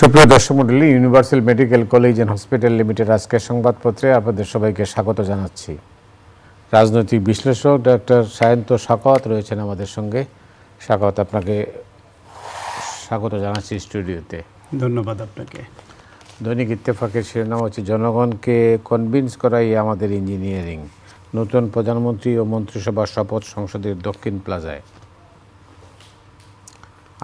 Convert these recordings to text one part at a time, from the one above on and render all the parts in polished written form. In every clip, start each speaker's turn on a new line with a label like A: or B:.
A: সুপ্রিয় দর্শক মণ্ডলী, universal medical college and hospital limited আজকের সংবাদপত্রে আপনাদের সবাইকে স্বাগত জানাচ্ছি। রাজনৈতিক বিশ্লেষক ডক্টর সায়ন্ত শাকত রয়েছেন আমাদের সঙ্গে। শাকত, আপনাকে স্বাগত জানাচ্ছি স্টুডিওতে।
B: ধন্যবাদ আপনাকে।
A: দৈনিক ইত্তেফাকের শিরোনাম হচ্ছে জনগণকে কনভিন্স করাই আমাদের ইঞ্জিনিয়ারিং। নতুন প্রধানমন্ত্রী ও মন্ত্রিসভার শপথ সংসদের দক্ষিণ প্লাজায়।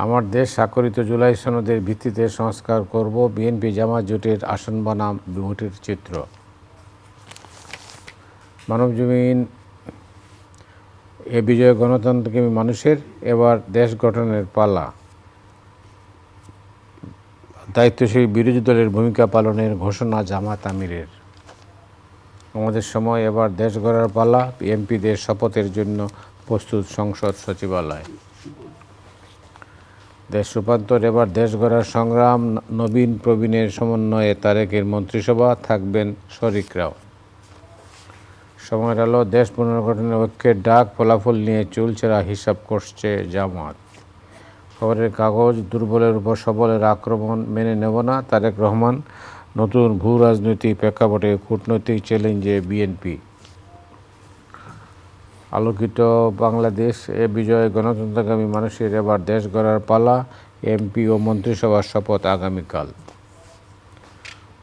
A: আমার দেশ স্বাক্ষরিত জুলাই সনদের ভিত্তিতে সংস্কার করব, বিএনপি জামাত জোটের আসন বনাম ভোটের চিত্র। মানবজমিন, এ বিজয় গণতন্ত্রকামী মানুষের, এবার দেশ গঠনের পালা। দায়িত্বশীল বিরোধী দলের ভূমিকা পালনের ঘোষণা জামাত আমিরের। আমাদের সময়, এবার দেশ গড়ার পালা, এমপিদের শপথের জন্য প্রস্তুত সংসদ সচিবালয়। দেশ রূপান্তর, এবার দেশ গড়ার সংগ্রাম, নবীন প্রবীণের সমন্বয়ে তারেকের মন্ত্রিসভা, থাকবেন শরিকরাও। সময়ের আলো, দেশ পুনর্গঠনের ঐক্যের ডাক, ফলাফল নিয়ে চুলচেরা হিসাব করছে জামাত। খবরের কাগজ, দুর্বলের উপর সবলের আক্রমণ মেনে নেব না, তারেক রহমান। নতুন ভূ রাজনৈতিক প্রেক্ষাপটে কূটনৈতিক চ্যালেঞ্জে বিএনপি। আলোকিত বাংলাদেশ, এ বিজয় গণতন্ত্রকামী মানুষের, এবার দেশ গড়ার পালা, এমপি ও মন্ত্রিসভার শপথ আগামীকাল।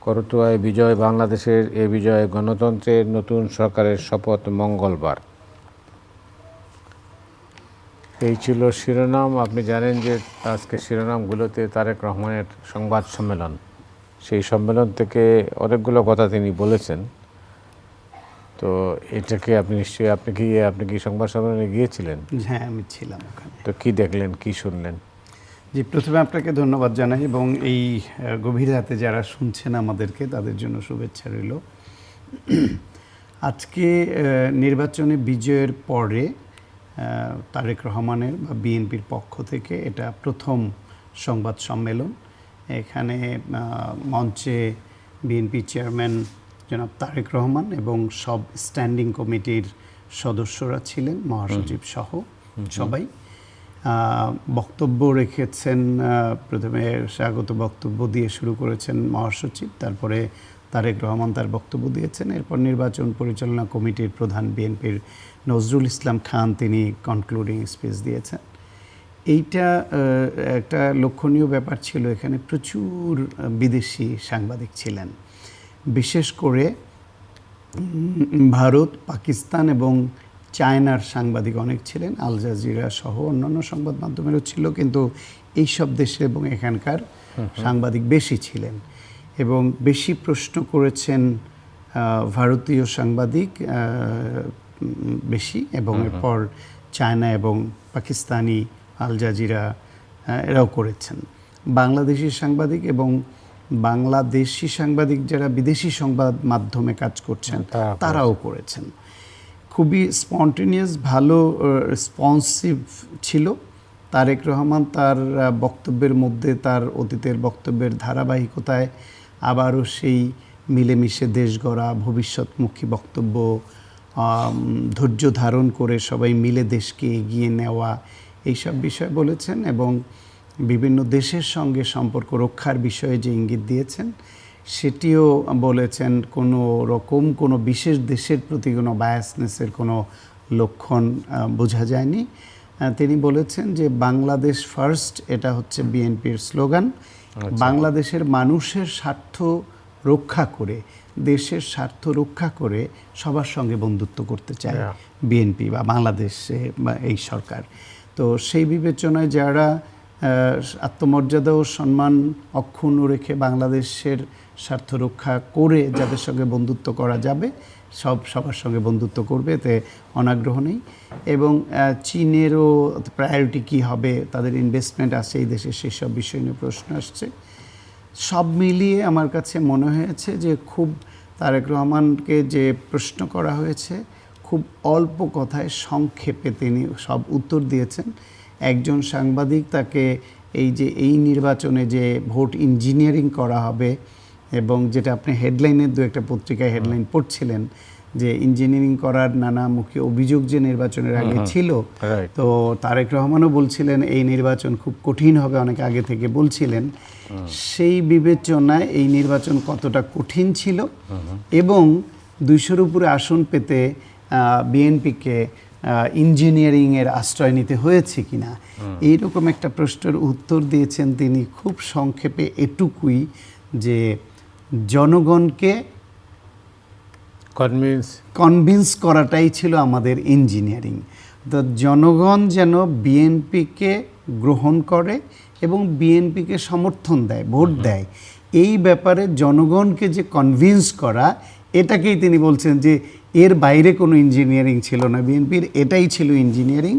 A: করতোয়ায় বিজয় বাংলাদেশের, এ বিজয় গণতন্ত্রের, নতুন সরকারের শপথ মঙ্গলবার। এই ছিল শিরোনাম। আপনি জানেন যে আজকে শিরোনামগুলোতে তারেক রহমানের সংবাদ সম্মেলন, সেই সম্মেলন থেকে অনেকগুলো কথা তিনি বলেছেন। তো এটাকে আপনি নিশ্চয়ই, আপনি কি সংবাদ সম্মেলনে গিয়েছিলেন?
B: হ্যাঁ, আমি ছিলাম ওখানে।
A: তো কি দেখলেন, কি শুনলেন?
B: জি, প্রথমে আপনাকে ধন্যবাদ জানাই এবং এই গভীর রাতে যারা শুনছেন আমাদেরকে, তাদের জন্য শুভেচ্ছা রইল। আজকে নির্বাচনে বিজয়ের পরে তারেক রহমানের বা বিএনপির পক্ষ থেকে এটা প্রথম সংবাদ সম্মেলন। এখানে মঞ্চে বিএনপি চেয়ারম্যান জনাব তারেক রহমান এবং সব স্ট্যান্ডিং কমিটির সদস্যরা ছিলেন, মহাসচিব সহ সবাই। বক্তব্য রেখেছেন, প্রথমে স্বাগত বক্তব্য দিয়ে শুরু করেছেন মহাসচিব, তারপরে তারেক রহমান তার বক্তব্য দিয়েছেন। এরপর নির্বাচন পরিচালনা কমিটির প্রধান বিএনপির নজরুল ইসলাম খান, তিনি কনক্লুডিং স্পিচ দিয়েছেন। এইটা একটা লক্ষণীয় ব্যাপার ছিল, এখানে প্রচুর বিদেশি সাংবাদিক ছিলেন। বিশেষ করে ভারত, পাকিস্তান এবং চায়নার সাংবাদিক অনেক ছিলেন, আল জাজিরা সহ অন্যান্য সংবাদ মাধ্যমেরও ছিল, কিন্তু এই সব দেশে এবং এখানকার সাংবাদিক বেশি ছিলেন এবং বেশি প্রশ্ন করেছেন ভারতীয় সাংবাদিক বেশি, এবং এরপর চায়না এবং পাকিস্তানি আল জাজিরা এরাও করেছেন। বাংলাদেশি সাংবাদিক এবং বাংলাদেশি সাংবাদিক যারা বিদেশি সংবাদ মাধ্যমে কাজ করছেন তারাও করেছেন। খুবই স্পন্টেনিয়াস, ভালো রেসপন্সিভ ছিল। তারেক রহমান তার বক্তব্যের মধ্যে তার অতীতের বক্তব্যের ধারাবাহিকতায় আবারও সেই মিলেমিশে দেশ গড়া, ভবিষ্যৎমুখী বক্তব্য, ধৈর্য ধারণ করে সবাই মিলে দেশকে এগিয়ে নেওয়া, এইসব বিষয় বলেছেন এবং বিভিন্ন দেশের সঙ্গে সম্পর্ক রক্ষার বিষয়ে যে ইঙ্গিত দিয়েছেন সেটিও বলেছেন। কোনো রকম কোনো বিশেষ দেশের প্রতি কোনো বায়াসনেসের কোনো লক্ষণ বোঝা যায়নি। তিনি বলেছেন যে বাংলাদেশ ফার্স্ট, এটা হচ্ছে বিএনপির স্লোগান। বাংলাদেশের মানুষের স্বার্থ রক্ষা করে, দেশের স্বার্থ রক্ষা করে সবার সঙ্গে বন্ধুত্ব করতে চায় বিএনপি বা বাংলাদেশে বা এই সরকার। তো সেই বিবেচনায় যারা আত্মমর্যাদা ও সম্মান অক্ষুণ্ণ রেখে বাংলাদেশের স্বার্থ রক্ষা করে যাদের সঙ্গে বন্ধুত্ব করা যাবে, সবার সঙ্গে বন্ধুত্ব করবে, এতে অনাগ্রহ নেই। এবং চীনেরও প্রায়োরিটি কী হবে, তাদের ইনভেস্টমেন্ট আছে এই দেশে, সেই সব বিষয় নিয়ে প্রশ্ন আসছে। সব মিলিয়ে আমার কাছে মনে হয়েছে যে খুব তারেক রহমানকে যে প্রশ্ন করা হয়েছে, খুব অল্প কথায় সংক্ষেপে তিনি সব উত্তর দিয়েছেন। একজন সাংবাদিক তাকে এই নির্বাচনে যে ভোট ইঞ্জিনিয়ারিং করা হবে এবং যেটা আপনি হেডলাইনের দু একটা পত্রিকায় হেডলাইন পড়ছিলেন যে ইঞ্জিনিয়ারিং করার নানামুখী অভিযোগ যে নির্বাচনের আগে ছিল,
A: রাইট।
B: তো তারেক রহমানও বলছিলেন এই নির্বাচন খুব কঠিন হবে, অনেক আগে থেকে বলছিলেন। সেই বিবেচনায় এই নির্বাচন কতটা কঠিন ছিল এবং 200-র উপরে আসন পেতে বিএনপিকে ইঞ্জিনিয়ারিংয়ের আশ্রয় নিতে হয়েছে কিনা, এইরকম একটা প্রশ্নের উত্তর দিয়েছেন তিনি খুব সংক্ষেপে এটুকুই যে জনগণকে কনভিন্স করাটাই ছিল আমাদের ইঞ্জিনিয়ারিং। তো জনগণ যেন বিএনপিকে গ্রহণ করে এবং বিএনপিকে সমর্থন দেয়, ভোট দেয়, এই ব্যাপারে জনগণকে যে কনভিন্স করা, এটাকেই তিনি বলছেন যে এর বাইরে কোনো ইঞ্জিনিয়ারিং ছিল না বিএনপির, এটাই ছিল ইঞ্জিনিয়ারিং।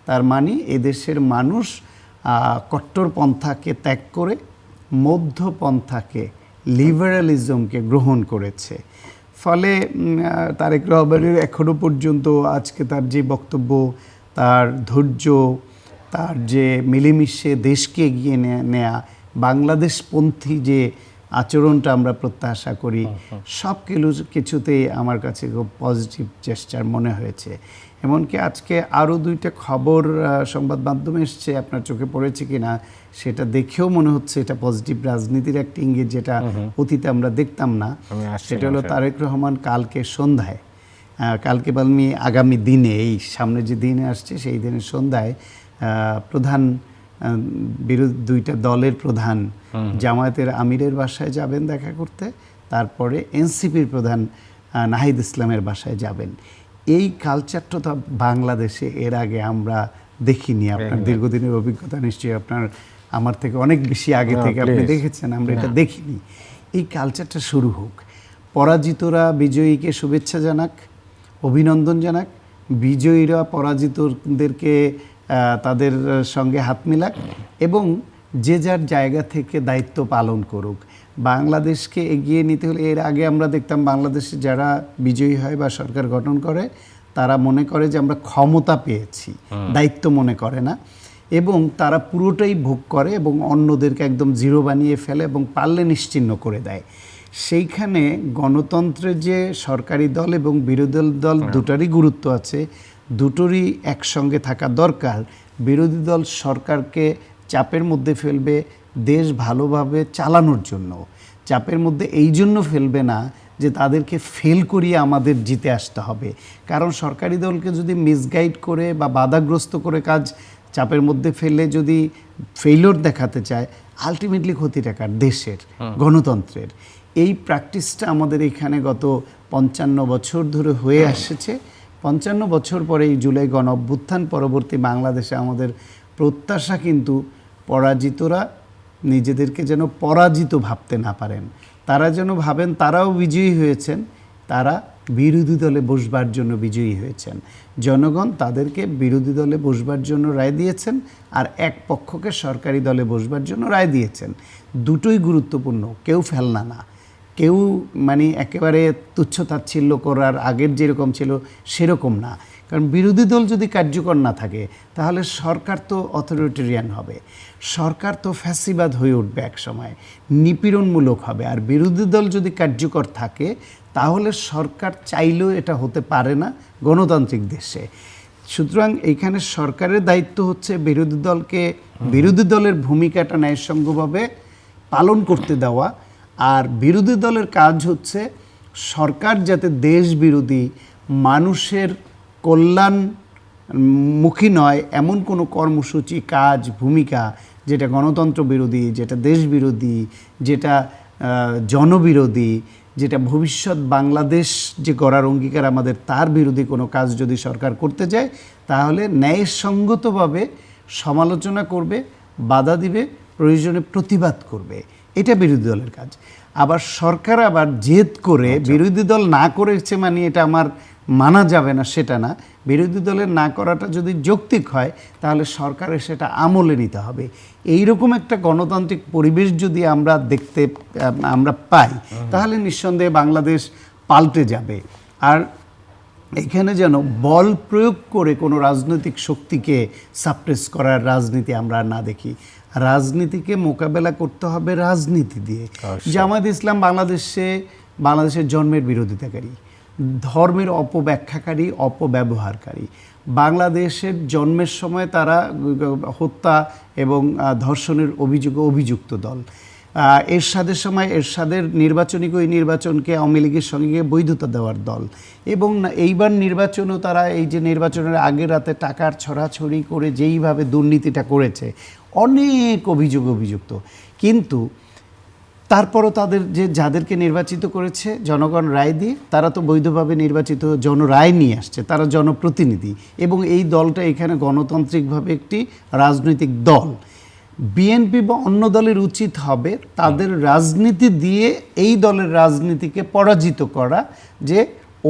B: তার মানে এদেশের মানুষ কট্টরপন্থাকে ত্যাগ করে মধ্যপন্থাকে, লিবারালিজমকে গ্রহণ করেছে। ফলে তারেক রহমানের এখনও পর্যন্ত আজকে তার যে বক্তব্য, তার ধৈর্য, তার যে মিলেমিশে দেশকে এগিয়ে নেয়া, বাংলাদেশপন্থী যে আচরণটা আমরা প্রত্যাশা করি, সব কিছুতেই আমার কাছে খুব পজিটিভ জেস্চার মনে হয়েছে। এমনকি আজকে আরও 2টা খবর সংবাদ মাধ্যমে এসছে, আপনার চোখে পড়েছে কিনা সেটা দেখেও মনে হচ্ছে এটা পজিটিভ রাজনীতির একটা ইঙ্গিত, যেটা অতীতে আমরা দেখতাম না। সেটা হলো তারেক রহমান কালকে সন্ধ্যায়, কালকে বলমি আগামী দিনে, এই সামনে যে দিনে আসছে সেই দিনের সন্ধ্যায় প্রধান বিরোধী 2টা দলের প্রধান জামায়াতের আমিরের বাসায় যাবেন দেখা করতে, তারপরে এনসিপির প্রধান নাহিদ ইসলামের বাসায় যাবেন। এই কালচারটা তো বাংলাদেশে এর আগে আমরা দেখিনি। আপনার দীর্ঘদিনের অভিজ্ঞতা নিশ্চয়ই আপনার আমার থেকে অনেক বেশি আগে থেকে আপনি দেখেছেন, আমরা এটা দেখিনি। এই কালচারটা শুরু হোক, পরাজিতরা বিজয়ীকে শুভেচ্ছা জানাক, অভিনন্দন জানাক, বিজয়ীরা পরাজিতদেরকে তাদের সঙ্গে হাত মিলাক এবং যে যার জায়গা থেকে দায়িত্ব পালন করুক। বাংলাদেশকে এগিয়ে নিতে হলে, এর আগে আমরা দেখতাম বাংলাদেশে যারা বিজয়ী হয় বা সরকার গঠন করে তারা মনে করে যে আমরা ক্ষমতা পেয়েছি, দায়িত্ব মনে করে না, এবং তারা পুরোটাই ভোগ করে এবং অন্যদেরকে একদম জিরো বানিয়ে ফেলে এবং পারলে নিশ্চিহ্ন করে দেয়। সেইখানে গণতন্ত্রের যে সরকারি দল এবং বিরোধী দল দুটারই গুরুত্ব আছে, দুটোরই একসঙ্গে থাকা দরকার। বিরোধী দল সরকারকে চাপের মধ্যে ফেলবে দেশ ভালোভাবে চালানোর জন্য, চাপের মধ্যে এই জন্য ফেলবে না যে তাদেরকে ফেল করিয়ে আমাদের জিতে আসতে হবে। কারণ সরকারি দলকে যদি মিসগাইড করে বা বাধাগ্রস্ত করে কাজ চাপের মধ্যে ফেলে যদি ফেইলিওর দেখাতে চায়, আলটিমেটলি ক্ষতিটা কার? দেশের, গণতন্ত্রের। এই প্র্যাকটিসটা আমাদের এখানে গত 55 বছর ধরে হয়ে আসছে। 55 বছর পরে এই জুলাই গণ অভ্যুত্থান পরবর্তী বাংলাদেশে আমাদের প্রত্যাশা কিন্তু পরাজিতরা নিজেদেরকে যেন পরাজিত ভাবতে না পারেন, তারা যেন ভাবেন তারাও বিজয়ী হয়েছেন, তারা বিরোধী দলে বসবার জন্য বিজয়ী হয়েছেন। জনগণ তাদেরকে বিরোধী দলে বসবার জন্য রায় দিয়েছেন আর এক পক্ষকে সরকারি দলে বসবার জন্য রায় দিয়েছেন। দুটোই গুরুত্বপূর্ণ, কেউ ফেলনা না, কেউ মানে একেবারে তুচ্ছতাচ্ছিল্য করার আগের যেরকম ছিল সেরকম না। কারণ বিরোধী দল যদি কার্যকর না থাকে তাহলে সরকার তো অথরিটেরিয়ান হবে, সরকার তো ফ্যাসিবাদ হয়ে উঠবে এক সময়, নিপীড়নমূলক হবে। আর বিরোধী দল যদি কার্যকর থাকে তাহলে সরকার চাইলেও এটা হতে পারে না গণতান্ত্রিক দেশে। সুতরাং এইখানে সরকারের দায়িত্ব হচ্ছে বিরোধী দলকে, বিরোধী দলের ভূমিকাটা ন্যায়সঙ্গতভাবে পালন করতে দেওয়া। আর বিরোধী দলের কাজ হচ্ছে সরকার যাতে দেশ বিরোধী, মানুষের কল্যাণমুখী নয় এমন কোনো কর্মসূচি, কাজ, ভূমিকা যেটা গণতন্ত্র বিরোধী, যেটা দেশ বিরোধী, যেটা জনবিরোধী, যেটা ভবিষ্যৎ বাংলাদেশ যে গড়ার অঙ্গীকার আমাদের, তার বিরোধী কোনো কাজ যদি সরকার করতে যায় তাহলে ন্যায়সঙ্গতভাবে সমালোচনা করবে, বাধা দিবে, প্রয়োজনে প্রতিবাদ করবে। এটা বিরোধী দলের কাজ। আবার সরকার আবার জেদ করে বিরোধী দল না করেছে মানে এটা আমার মানা যাবে না সেটা না। বিরোধী দলের না করাটা যদি যৌক্তিক হয় তাহলে সরকারের সেটা আমলে নিতে হবে। এইরকম একটা গণতান্ত্রিক পরিবেশ যদি আমরা পাই তাহলে নিঃসন্দেহে বাংলাদেশ পাল্টে যাবে। আর এখানে যেন বল প্রয়োগ করে কোনো রাজনৈতিক শক্তিকে সাপ্রেস করার রাজনীতি আমরা না দেখি। রাজনীতিকে মোকাবেলা করতে হবে রাজনীতি দিয়ে। জামায়াত ইসলাম বাংলাদেশের জন্মের বিরোধিতাকারী, ধর্মের অপব্যাখ্যাকারী, অপব্যবহারকারী। বাংলাদেশের জন্মের সময় তারা হত্যা এবং ধর্ষণের অভিযোগে অভিযুক্ত দল। এরশাদের সময় এরশাদের নির্বাচনিক ওই নির্বাচনকে আওয়ামী লীগের সঙ্গে বৈধতা দেওয়ার দল, এবং এইবার নির্বাচনও তারা এই যে নির্বাচনের আগের রাতে টাকার ছড়াছড়ি করে যেইভাবে দুর্নীতিটা করেছে, অনেক অভিযুক্ত। কিন্তু তারপরও তাদের যাদেরকে নির্বাচিত করেছে জনগণ রায় দিয়ে, তারা তো বৈধভাবে নির্বাচিত জনরায় নিয়ে আসছে, তারা জনপ্রতিনিধি, এবং এই দলটা এখানে গণতান্ত্রিকভাবে একটি রাজনৈতিক দল। বিএনপি বা অন্য দলের উচিত হবে তাদের রাজনীতি দিয়ে এই দলের রাজনীতিকে পরাজিত করা, যে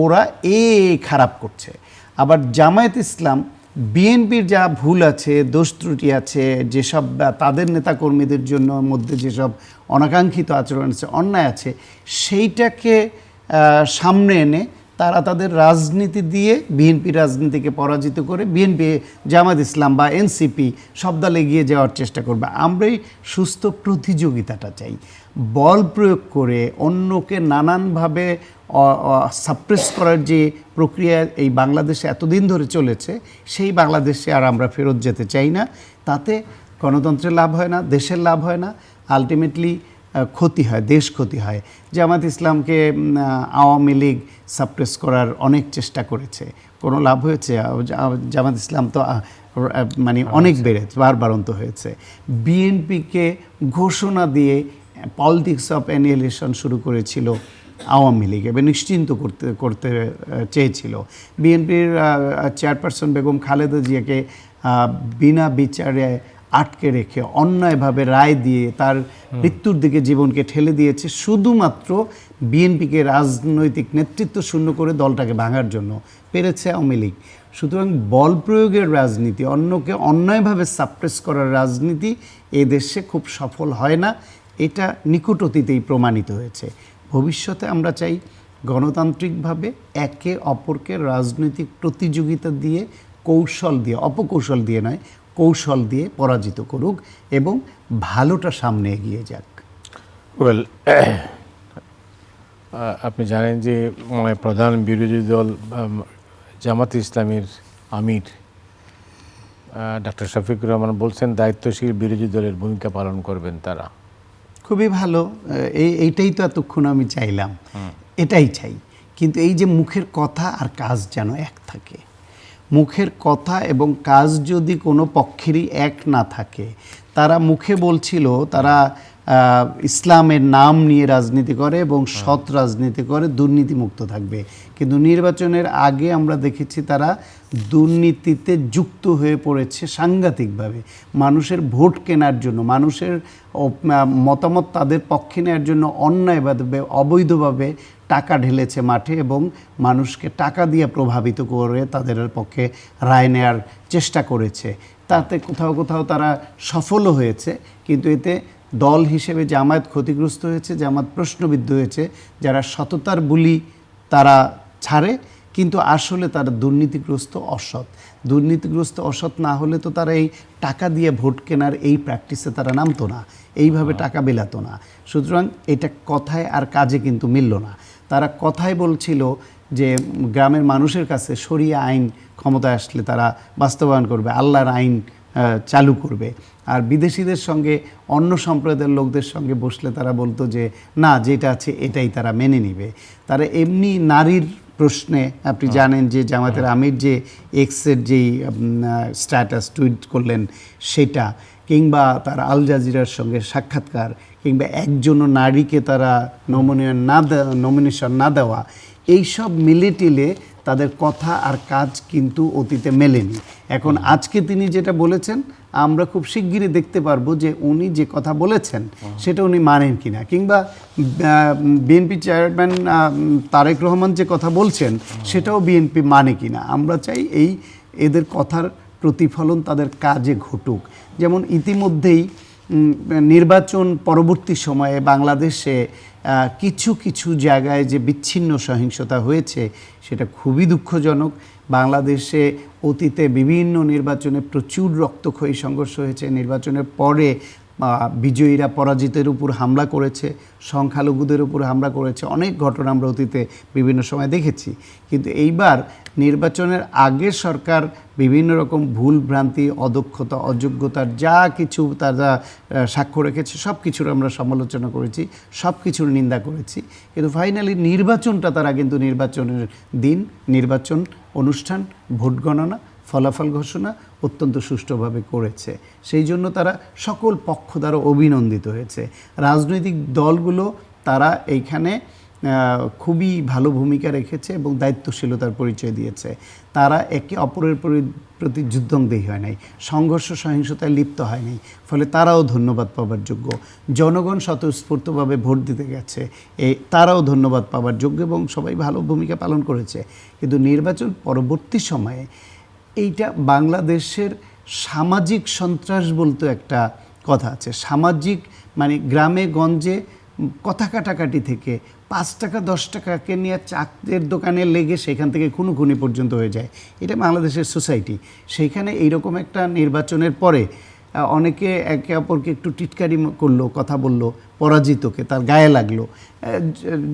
B: ওরা খারাপ করছে। আবার জামায়াত ইসলাম, বিএনপির যা ভুল আছে, দোষ ত্রুটি আছে, যেসব তাদের নেতাকর্মীদের জন্য মধ্যে যেসব অনাকাঙ্ক্ষিত আচরণ আছে, অন্যায় আছে, সেইটাকে সামনে এনে তারা তাদের রাজনীতি দিয়ে বিএনপি রাজনীতিকে পরাজিত করে বিএনপি, জামায়াত ইসলাম বা এনসিপি সব দল এগিয়ে যাওয়ার চেষ্টা করবে। আমরাই সুস্থ প্রতিযোগিতাটা চাই। বল প্রয়োগ করে অন্যকে নানানভাবে সাপ্রেস করার যে প্রক্রিয়া এই বাংলাদেশে এতদিন ধরে চলেছে, সেই বাংলাদেশে আর আমরা ফেরত যেতে চাই না। তাতে গণতন্ত্রের লাভ হয় না, দেশের লাভ হয় না, আলটিমেটলি ক্ষতি হয়, দেশ ক্ষতি হয়। জামাত ইসলামকে আওয়ামী লীগ সাপ্রেস করার অনেক চেষ্টা করেছে, কোনো লাভ হয়েছে? জামাত ইসলাম তো মানে অনেক বেড়েছে, বারবারন্ত হয়েছে। বিএনপিকে ঘোষণা দিয়ে পলিটিক্স অফ অ্যানিহিলেশন শুরু করেছিল আওয়ামী লীগ এবং নিশ্চিন্ত করতে চেয়েছিল। বিএনপির চেয়ারপারসন বেগম খালেদা জিয়াকে বিনা বিচারে আটকে রেখে অন্যায়ভাবে রায় দিয়ে তার মৃত্যুর দিকে জীবনকে ঠেলে দিয়েছে শুধুমাত্র বিএনপিকে রাজনৈতিক নেতৃত্ব শূন্য করে দলটাকে ভাঙার জন্য পেরেছে আওয়ামী লীগ। সুতরাং বল প্রয়োগের রাজনীতি, অন্যকে অন্যায়ভাবে সাপ্রেস করার রাজনীতি এ দেশে খুব সফল হয় না, এটা নিকট অতীতেই প্রমাণিত হয়েছে। ভবিষ্যতে আমরা চাই গণতান্ত্রিকভাবে একে অপরকে রাজনৈতিক প্রতিযোগিতা দিয়ে, কৌশল দিয়ে, অপকৌশল দিয়ে নয়, কৌশল দিয়ে পরাজিত করুক এবং ভালোটা সামনে এগিয়ে যাক।
A: ওয়েল, আপনি জানেন যে প্রধান বিরোধী দল জামাত ইসলামের আমির ডাক্তার শফিকুর রহমান বলছেন দায়িত্বশীল বিরোধী দলের ভূমিকা পালন করবেন তারা।
B: খুবই ভালো, এইটাই তো এতক্ষণ আমি চাইলাম, এটাই চাই। কিন্তু এই যে মুখের কথা আর কাজ যেন এক থাকে, মুখের কথা এবং কাজ যদি কোনো পক্ষেরই এক না থাকে, তারা মুখে বলছিল তারা ইসলামের নাম নিয়ে রাজনীতি করে এবং সৎ রাজনীতি করে, দুর্নীতিমুক্ত থাকবে, কিন্তু নির্বাচনের আগে আমরা দেখেছি তারা দুর্নীতিতে যুক্ত হয়ে পড়েছে সাংঘাতিকভাবে। মানুষের ভোট কেনার জন্য, মানুষের মতামত তাদের পক্ষে নেওয়ার জন্য অন্যায়ভাবে, অবৈধভাবে টাকা ঢেলেছে মাঠে এবং মানুষকে টাকা দিয়ে প্রভাবিত করে তাদের পক্ষে রায় নেওয়ার চেষ্টা করেছে। তাতে কোথাও কোথাও তারা সফলও হয়েছে, কিন্তু এতে দল হিসেবে জামায়াত ক্ষতিগ্রস্ত হয়েছে, জামায়াত প্রশ্নবিদ্ধ হয়েছে। যারা সততার বুলি তারা ছাড়ে, কিন্তু আসলে তারা দুর্নীতিগ্রস্ত, অসৎ। দুর্নীতিগ্রস্ত, অসৎ না হলে তো তারা এই টাকা দিয়ে ভোট কেনার এই প্র্যাকটিসে তারা নামতো না, এইভাবে টাকা বিলাতো না। সুতরাং এটা কথায় আর কাজে কিন্তু মিলল না। তারা কথায় বলছিল যে গ্রামের মানুষের কাছে শরিয়া আইন ক্ষমতায় আসলে তারা বাস্তবায়ন করবে, আল্লাহর আইন চালু করবে, আর বিদেশিদের সঙ্গে, অন্য সম্প্রদায়ের লোকদের সঙ্গে বসলে তারা বলতো যে না, যেটা আছে এটাই তারা মেনে নিবে। তারা এমনি নারীর প্রশ্নে, আপনি জানেন যে জামায়াতের আমির যে এক্সের যেই স্ট্যাটাস টুইট করলেন সেটা, কিংবা তার আল জাজিরার সঙ্গে সাক্ষাৎকার, কিংবা একজনও নারীকে তারা নমিনেশন না দেওয়া, এইসব মিলে টিলে তাদের কথা আর কাজ কিন্তু অতীতে মেলেনি। এখন আজকে তিনি যেটা বলেছেন, আমরা খুব শিগগিরই দেখতে পারবো যে উনি যে কথা বলেছেন সেটা উনি মানেন কিনা, কিংবা বিএনপি চেয়ারম্যান তারেক রহমান যে কথা বলছেন সেটাও বিএনপি মানে কিনা। আমরা চাই এদের কথার প্রতিফলন তাদের কাজে ঘটুক। যেমন ইতিমধ্যেই নির্বাচন পরবর্তী সময়ে বাংলাদেশে কিছু কিছু জায়গায় যে বিচ্ছিন্ন সহিংসতা হয়েছে সেটা খুবই দুঃখজনক। বাংলাদেশে অতীতে বিভিন্ন নির্বাচনে প্রচুর রক্তক্ষয়ী সংঘর্ষ হয়েছে, নির্বাচনের পরে বিজয়ীরা পরাজিতের উপর হামলা করেছে, সংখ্যালঘুদের উপর হামলা করেছে, অনেক ঘটনা আমরা অতীতে বিভিন্ন সময় দেখেছি। কিন্তু এইবার নির্বাচনের আগে সরকার বিভিন্ন রকম ভুল ভ্রান্তি, অদক্ষতা, অযোগ্যতার যা কিছু তারা সাক্ষ্য রেখেছে সব কিছুর আমরা সমালোচনা করেছি, সব কিছুর নিন্দা করেছি। কিন্তু ফাইনালি নির্বাচনটা তারা কিন্তু নির্বাচনের দিন, নির্বাচন অনুষ্ঠান, ভোট গণনা, ফলাফল ঘোষণা অত্যন্ত সুষ্ঠুভাবে করেছে। সেই জন্য তারা সকল পক্ষ দ্বারা অভিনন্দিত হয়েছে। রাজনৈতিক দলগুলো তারা এইখানে খুবই ভালো ভূমিকা রেখেছে এবং দায়িত্বশীলতার পরিচয় দিয়েছে। তারা একে অপরের প্রতি যুদ্ধংদেহী হয় নাই, সংঘর্ষ সহিংসতায় লিপ্ত হয় নাই, ফলে তারাও ধন্যবাদ পাবার যোগ্য। জনগণ স্বতঃস্ফূর্তভাবে ভোট দিতে গেছে, তারাও ধন্যবাদ পাবার যোগ্য এবং সবাই ভালো ভূমিকা পালন করেছে। কিন্তু নির্বাচন পরবর্তী সময়ে এইটা বাংলাদেশের সামাজিক সন্ত্রাস বলতে একটা কথা আছে। সামাজিক মানে গ্রামে গঞ্জে কথা কাটাকাটি থেকে 5 টাকা 10 টাকাকে নিয়ে চাকরির দোকানে লেগে সেখান থেকে খুনোখুনি পর্যন্ত হয়ে যায়। এটা বাংলাদেশের সোসাইটি। সেইখানে এইরকম একটা নির্বাচনের পরে অনেকে একে অপরকে একটু টিটকারি করলো, কথা বললো, পরাজিতকে তার গায়ে লাগলো,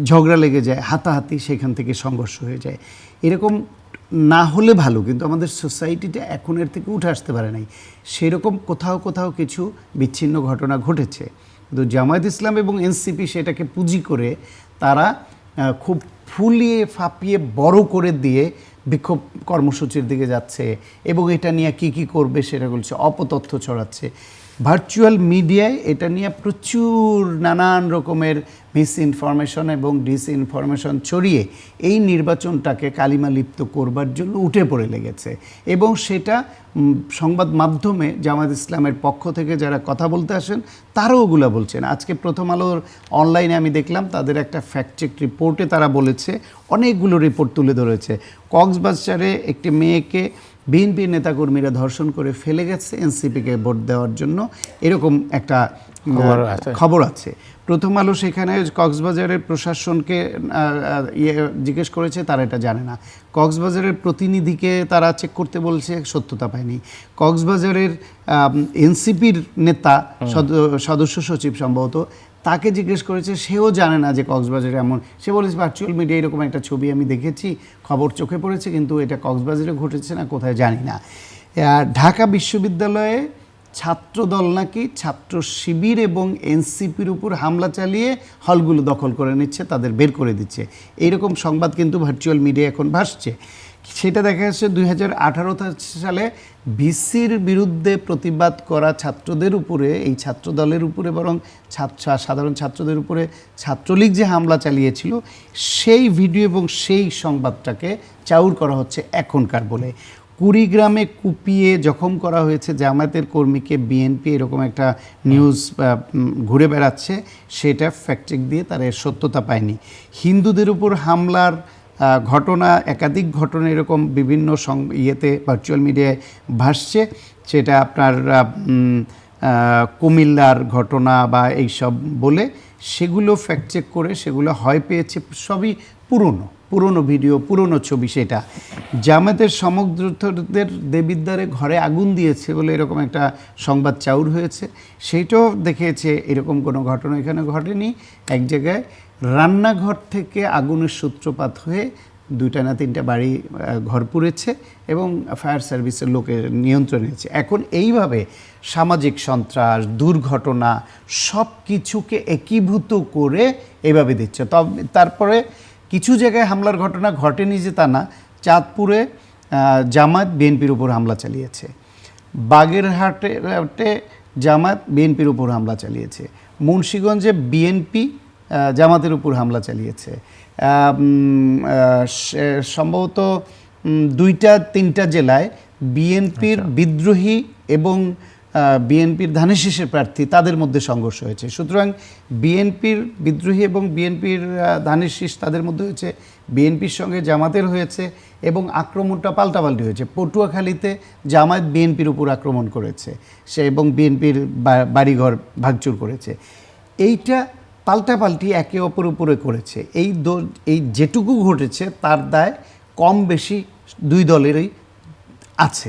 B: ঝগড়া লেগে যায়, হাতাহাতি, সেখান থেকে সংঘর্ষ হয়ে যায়। এরকম না হলে ভালো, কিন্তু আমাদের সোসাইটিটা এখন এর থেকে উঠে আসতে পারে নাই। সেরকম কোথাও কোথাও কিছু বিচ্ছিন্ন ঘটনা ঘটেছে, কিন্তু জামায়াত ইসলাম এবং এনসিপি সেটাকে পুঁজি করে তারা খুব ফুলিয়ে ফাঁপিয়ে বড় করে দিয়ে বিক্ষোভ কর্মসূচির দিকে যাচ্ছে এবং এটা নিয়ে কি করবে সেটা বলছে, অপতথ্য ছড়াচ্ছে। ভার্চুয়াল মিডিয়ায় এটা নিয়ে প্রচুর নানান রকমের মিসইনফরমেশন এবং ডিসইনফরমেশন ছড়িয়ে এই নির্বাচনটাকে কালিমালিপ্ত করবার জন্য উঠে পড়ে লেগেছে। এবং সেটা সংবাদ মাধ্যমে জামায়াত ইসলামের পক্ষ থেকে যারা কথা বলতে আসেন তারাও ওগুলো বলছেন। আজকে প্রথম আলোর অনলাইনে আমি দেখলাম তাদের একটা ফ্যাক্ট চেক রিপোর্টে তারা বলেছে, অনেকগুলো রিপোর্ট তুলে ধরেছে, কক্সবাজারে একটি মেয়েকে বিএনপি নেতাকর্মীরা ধর্ষণ করে ফেলে গেছে এনসিপিকে ভোট দেওয়ার জন্য, এরকম একটা খবর আছে। প্রথম আলো সেখানে কক্সবাজারের প্রশাসনকে জিজ্ঞেস করেছে, তারা এটা জানে না। কক্সবাজারের প্রতিনিধিকে তারা চেক করতে বলছে, সত্যতা পায়নি। কক্সবাজারের এনসিপির নেতা সদস্য সচিব সম্ভবত, তাকে জিজ্ঞেস করেছে, সেও জানে না যে কক্সবাজারে এমন। সে বলেছে ভার্চুয়াল মিডিয়া এরকম একটা ছবি আমি দেখেছি, খবর চোখে পড়েছে, কিন্তু এটা কক্সবাজারে ঘটেছে না কোথায় জানি না। ঢাকা বিশ্ববিদ্যালয়ে ছাত্রদল নাকি ছাত্র শিবির এবং এনসিপির উপর হামলা চালিয়ে হলগুলো দখল করে নিচ্ছে, তাদের বের করে দিচ্ছে, এইরকম সংবাদ কিন্তু ভার্চুয়াল মিডিয়া এখন ভাসছে। সেটা দেখা যাচ্ছে 2018 সালে ভিসির বিরুদ্ধে প্রতিবাদ করা ছাত্রদের উপরে, এই ছাত্রদলের উপরে বরং সাধারণ ছাত্রদের উপরে ছাত্রলীগ যে হামলা চালিয়েছিল সেই ভিডিও এবং সেই সংবাদটাকে চাউর করা হচ্ছে এখনকার বলে। কুড়িগ্রামে কুপিয়ে জখম করা হয়েছে জামায়াতের কর্মীকে বিএনপি, এরকম একটা নিউজ ঘুরে বেড়াচ্ছে, সেটা ফ্যাক্ট-চেক দিয়ে তারা এর সত্যতা পায়নি। হিন্দুদের উপর হামলার ঘটনা, একাধিক ঘটনা এরকম বিভিন্ন ইয়েতে ভার্চুয়াল মিডিয়ায় ভাসছে, সেটা আপনার কুমিল্লার ঘটনা বা এইসব বলে সেগুলো ফ্যাক্ট চেক করে সেগুলো হয় পেয়েছে, সবই পুরনো ভিডিও, পুরনো ছবি। সেটা জামায়াতের সমর্থকদের দেবিদ্বারে ঘরে আগুন দিয়েছে বলে এরকম একটা সংবাদ চাউর হয়েছে, সেইটাও দেখেছে এরকম কোনো ঘটনা এখানে ঘটেনি। এক জায়গায় রান্নাঘর থেকে আগুনের সূত্রপাত হয়ে 2টা না 3টা বাড়ি ঘর পুড়েছে এবং ফায়ার সার্ভিসের লোকের নিয়ন্ত্রণে আছে। এখন এইভাবে সামাজিক সন্ত্রাস, দুর্ঘটনা সব কিছুকে একীভূত করে এভাবে দিচ্ছে। তারপরে কিছু জায়গায় হামলার ঘটনা ঘটেনি যে তা না। চাঁদপুরে জামায়াত বিএনপির উপর হামলা চালিয়েছে, বাগেরহাটে জামায়াত বিএনপির উপর হামলা চালিয়েছে, মুন্সিগঞ্জে বিএনপি জামাতের উপর হামলা চালিয়েছে, সম্ভবত 2-3টা জেলায় বিএনপির বিদ্রোহী এবং বিএনপির ধানের শীষের প্রার্থী তাদের মধ্যে সংঘর্ষ হয়েছে। সুতরাং বিএনপির বিদ্রোহী এবং বিএনপির ধানের শীষ তাদের মধ্যে হয়েছে, বিএনপির সঙ্গে জামাতের হয়েছে এবং আক্রমণটা পাল্টাপাল্টি হয়েছে। পটুয়াখালীতে জামায়াত বিএনপির উপর আক্রমণ করেছে সে এবং বিএনপির বাড়িঘর ভাঙচুর করেছে। এইটা পাল্টাপাল্টি একে অপর উপরে করেছে। এই যেটুকু ঘটেছে তার দায় কম বেশি দুই দলেরই আছে।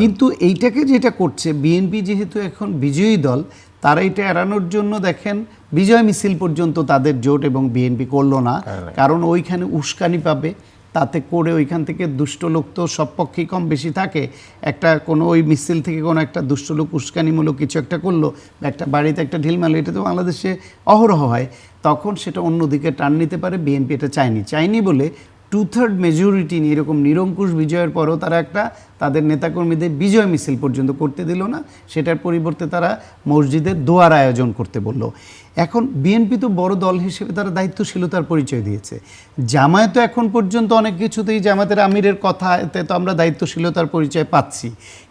B: কিন্তু এইটাকে যেটা করছে বিএনপি, যেহেতু এখন বিজয়ী দল, তারা এটা এড়ানোর জন্য দেখেন বিজয় মিছিল পর্যন্ত তাদের জোট এবং বিএনপি করলো না, কারণ ওইখানে উস্কানি পাবে, তাতে করে ওইখান থেকে দুষ্ট লোক তো সব পক্ষেই কম বেশি থাকে, একটা কোনো ওই মিছিল থেকে কোনো একটা দুষ্ট লোক উস্কানিমূলক কিছু একটা করলো, একটা বাড়িতে একটা ঢিল মারলো, এটা তো বাংলাদেশে অহরহ হয়, তখন সেটা অন্যদিকে টান নিতে পারে। বিএনপি এটা চায়নি বলে 2/3 মেজরিটি নিয়ে এরকম নিরঙ্কুশ বিজয়ের পরও তারা একটা তাদের নেতাকর্মীদের বিজয় মিছিল পর্যন্ত করতে দিল না, সেটার পরিবর্তে তারা মসজিদের দোয়ার আয়োজন করতে বলল। এখন বিএনপি তো বড় দল হিসেবে তারা দায়িত্বশীলতার পরিচয় দিয়েছে, জামায়াত এখন পর্যন্ত অনেক কিছুতেই জামায়াতের আমিরের কথাতে তো আমরা দায়িত্বশীলতার পরিচয় পাচ্ছি,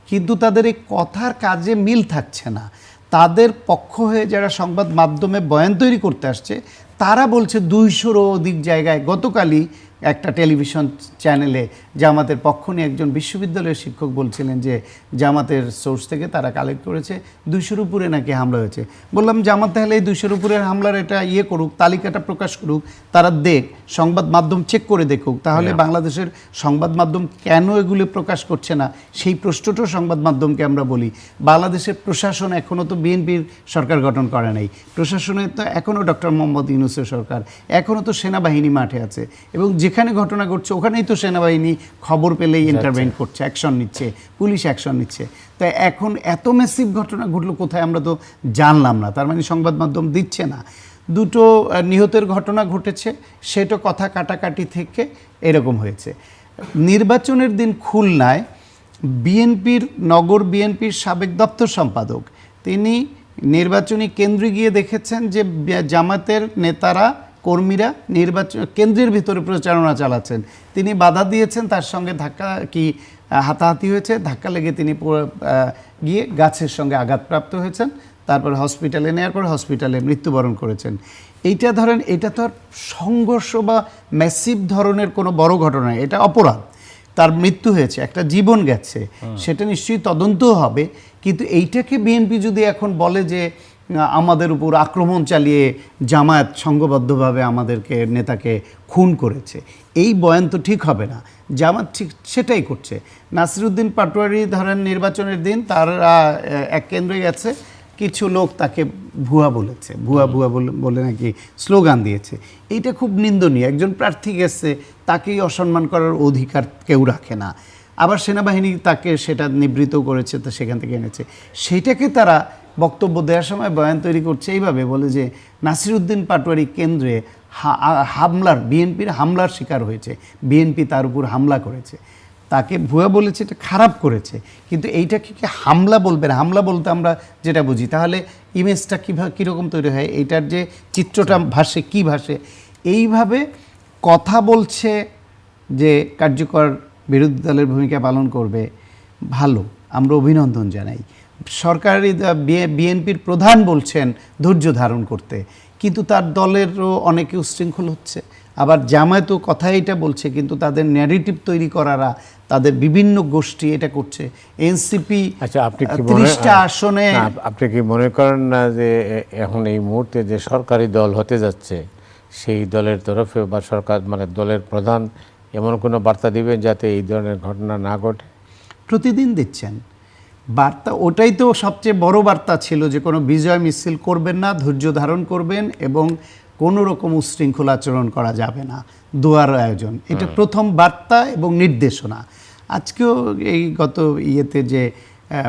B: কিন্তু তাদের এই কথার কাজে মিল থাকছে না। তাদের পক্ষ হয়ে যারা সংবাদ মাধ্যমে বয়ান তৈরি করতে আসছে তারা বলছে 200-রও অধিক জায়গায়, গতকালই একটা টেলিভিশন চ্যানেলে জামাতের পক্ষ নিয়ে একজন বিশ্ববিদ্যালয়ের শিক্ষক বলছিলেন যে জামাতের সোর্স থেকে তারা কালেক্ট করেছে 200-র উপরে নাকি হামলা হয়েছে। বললাম জামাত তাহলে এই 200-র উপরের হামলার এটা করুক, তালিকাটা প্রকাশ করুক, তারা সংবাদ মাধ্যম চেক করে দেখুক, তাহলে বাংলাদেশের সংবাদ মাধ্যম কেন এগুলো প্রকাশ করছে না সেই প্রশ্নটাও সংবাদ মাধ্যমকে আমরা বলি। বাংলাদেশের প্রশাসন এখনও তো বিএনপির সরকার গঠন করে নাই, প্রশাসনে তো এখনও ডক্টর মোহাম্মদ ইউনূসের সরকার, এখনও তো সেনাবাহিনী মাঠে আছে, এবং যেখানে ঘটনা ঘটছে ওখানেই তো সেনাবাহিনী খবর পেলেই ইন্টারভেন করছে, অ্যাকশন নিচ্ছে, পুলিশ অ্যাকশন নিচ্ছে। তাই এখন এত ম্যাসিভ ঘটনা ঘটলো কোথায় আমরা তো জানলাম না, তার মানে সংবাদ মাধ্যম দিচ্ছে না। 2টো নিহতের ঘটনা ঘটেছে, সেটা কথা কাটাকাটি থেকে এরকম হয়েছে। নির্বাচনের দিন খুলনায় নগর বিএনপির সাবেক দপ্তর সম্পাদক তিনি নির্বাচনী কেন্দ্রে গিয়ে দেখেছেন যে জামাতের নেতারা কর্মীরা নির্বাচন কেন্দ্রের ভিতরে প্রচারণা চালাচ্ছেন, তিনি বাধা দিয়েছেন, তার সঙ্গে হাতাহাতি হয়েছে, ধাক্কা লেগে তিনি গিয়ে গাছের সঙ্গে আঘাতপ্রাপ্ত হয়েছেন, তারপর হসপিটালে নেওয়ার পর হসপিটালে মৃত্যুবরণ করেছেন। এইটা ধরেন এটা তো আর সংঘর্ষ বা ম্যাসিভ ধরনের কোনো বড় ঘটনা, এটা অপরাধ, তার মৃত্যু হয়েছে, একটা জীবন গেছে, সেটা নিশ্চয়ই তদন্তও হবে। কিন্তু এইটাকে বিএনপি যদি এখন বলে যে আমাদের উপর আক্রমণ চালিয়ে জামায়াত সংঘবদ্ধভাবে আমাদেরকে নেতাকে খুন করেছে, এই বয়ান তো ঠিক হবে না। জামাত ঠিক সেটাই করছে। নাসিরউদ্দিন পাটোয়ারি ধরেন নির্বাচনের দিন তারা এক কেন্দ্রে গেছে, কিছু লোক তাকে ভুয়া বলেছে, ভুয়া বলে নাকি স্লোগান দিয়েছে। এইটা খুব নিন্দনীয়। একজন প্রার্থী গেছে, তাকেই অসম্মান করার অধিকার কেউ রাখে না। আবার সেনাবাহিনী তাকে সেটা নিবৃত্ত করেছে, তো সেখান থেকে এনেছে। সেইটাকে তারা বক্তব্য দেওয়ার সময় বয়ান তৈরি করছে এইভাবে, বলে যে নাসিরউদ্দিন পাটোয়ারি কেন্দ্রে বিএনপির হামলার শিকার হয়েছে, বিএনপি তার উপর হামলা করেছে, তাকে ভুয়া বলেছে, এটা খারাপ করেছে। কিন্তু এইটাকে কি হামলা বলবেন? হামলা বলতে আমরা যেটা বুঝি, তাহলে ইমেজটা কীরকম তৈরি হয়, এইটার যে চিত্রটা ভাসে, কী ভাসে, এইভাবে কথা বলছে যে কার্যকর বিরোধী দলের ভূমিকা পালন করবে, ভালো, আমরা অভিনন্দন জানাই। সরকারি বিএনপির প্রধান বলছেন ধৈর্য ধারণ করতে, কিন্তু তার দলেরও অনেকে উচ্ছৃঙ্খল হচ্ছে। আবার জামায়াতও কথা এটা বলছে, কিন্তু তাদের ন্যারেটিভ তৈরি করারা, তাদের বিভিন্ন গোষ্ঠী এটা করছে। এনসিপি
A: আচ্ছা, আপনি কি
B: 30টা আসনে,
A: আপনি কি মনে করেন না যে এখন এই মুহূর্তে যে সরকারি দল হতে যাচ্ছে সেই দলের তরফে বা সরকার মানে দলের প্রধান এমন কোনো বার্তা দিবেন যাতে এই ধরনের ঘটনা না ঘটে?
B: প্রতিদিন দিচ্ছেন বার্তা, ওটাই তো সবচেয়ে বড় বার্তা ছিল যে কোনো বিজয় মিছিল করবেন না, ধৈর্য ধারণ করবেন এবং কোনো রকম উচ্ছৃঙ্খল আচরণ করা যাবে না, দোয়ার আয়োজন, এটা প্রথম বার্তা এবং নির্দেশনা। আজকেও এই গত ইয়েতে যে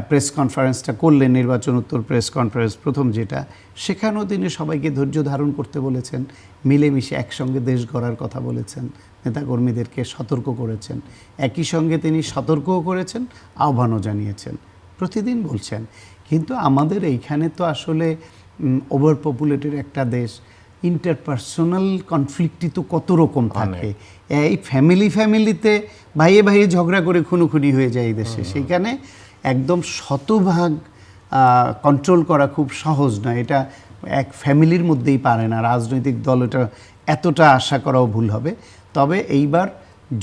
B: প্রেস কনফারেন্সটা করলেন, নির্বাচন উত্তর প্রেস কনফারেন্স প্রথম যেটা, সেখানেও তিনি সবাইকে ধৈর্য ধারণ করতে বলেছেন, মিলেমিশে একসঙ্গে দেশ গড়ার কথা বলেছেন, নেতাকর্মীদেরকে সতর্ক করেছেন, একই সঙ্গে তিনি সতর্কও করেছেন, আহ্বানও জানিয়েছেন, প্রতিদিন বলছেন। কিন্তু আমাদের এইখানে তো আসলে ওভার পপুলেটেড একটা দেশ, ইন্টারপার্সোনাল কনফ্লিক্টই তো কত রকম থাকে, এই ফ্যামিলিতে ভাইয়ে ভাইয়ে ঝগড়া করে খুনোখুনি হয়ে যায় এই দেশে, সেইখানে একদম শতভাগ কন্ট্রোল করা খুব সহজ নয়, এটা এক ফ্যামিলির মধ্যেই পারে না, রাজনৈতিক দল এটা এতটা আশা করাও ভুল হবে। তবে এইবার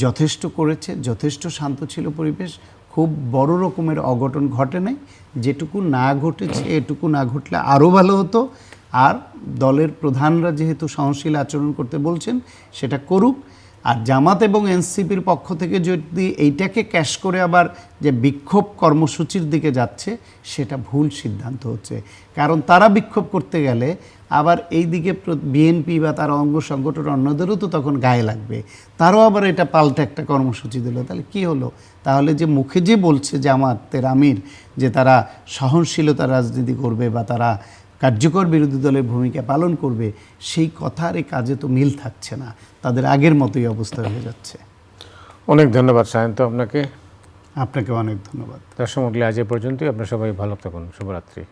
B: যথেষ্ট করেছে, যথেষ্ট শান্ত ছিল পরিবেশ, খুব বড় রকমের অঘটন ঘটে নাই, যেটুকু না ঘটেছে এটুকু না ঘটলে আরও ভালো হতো। আর দলের প্রধানরা যেহেতু সহনশীল আচরণ করতে বলছেন, সেটা করুক। আর জামাত এবং এনসিপির পক্ষ থেকে যদি এইটাকে ক্যাশ করে আবার যে বিক্ষোভ কর্মসূচির দিকে যাচ্ছে, সেটা ভুল সিদ্ধান্ত হচ্ছে। কারণ তারা বিক্ষোভ করতে গেলে আবার এই দিকে বিএনপি বা তার অঙ্গ সংগঠন অন্যদেরও তো তখন গায়ে লাগবে, তারাও আবার এটা পাল্টা একটা কর্মসূচি দিল, তাহলে কি হলো? তাহলে যে মুখে যে বলছে জামাতের আমির যে তারা সহনশীলতার রাজনীতি করবে বা তারা কার্যকর বিরোধী দলের ভূমিকা পালন করবে, সেই কথার এই কাজে তো মিল থাকছে না, তাদের আগের মতোই অবস্থা হয়ে যাচ্ছে।
A: অনেক ধন্যবাদ সায়ন্ত আপনাকে।
B: আপনাকে অনেক ধন্যবাদ।
A: দর্শক মণ্ডলী, আজ এ পর্যন্তই। আপনারা সবাই ভালো থাকুন। শুভরাত্রি।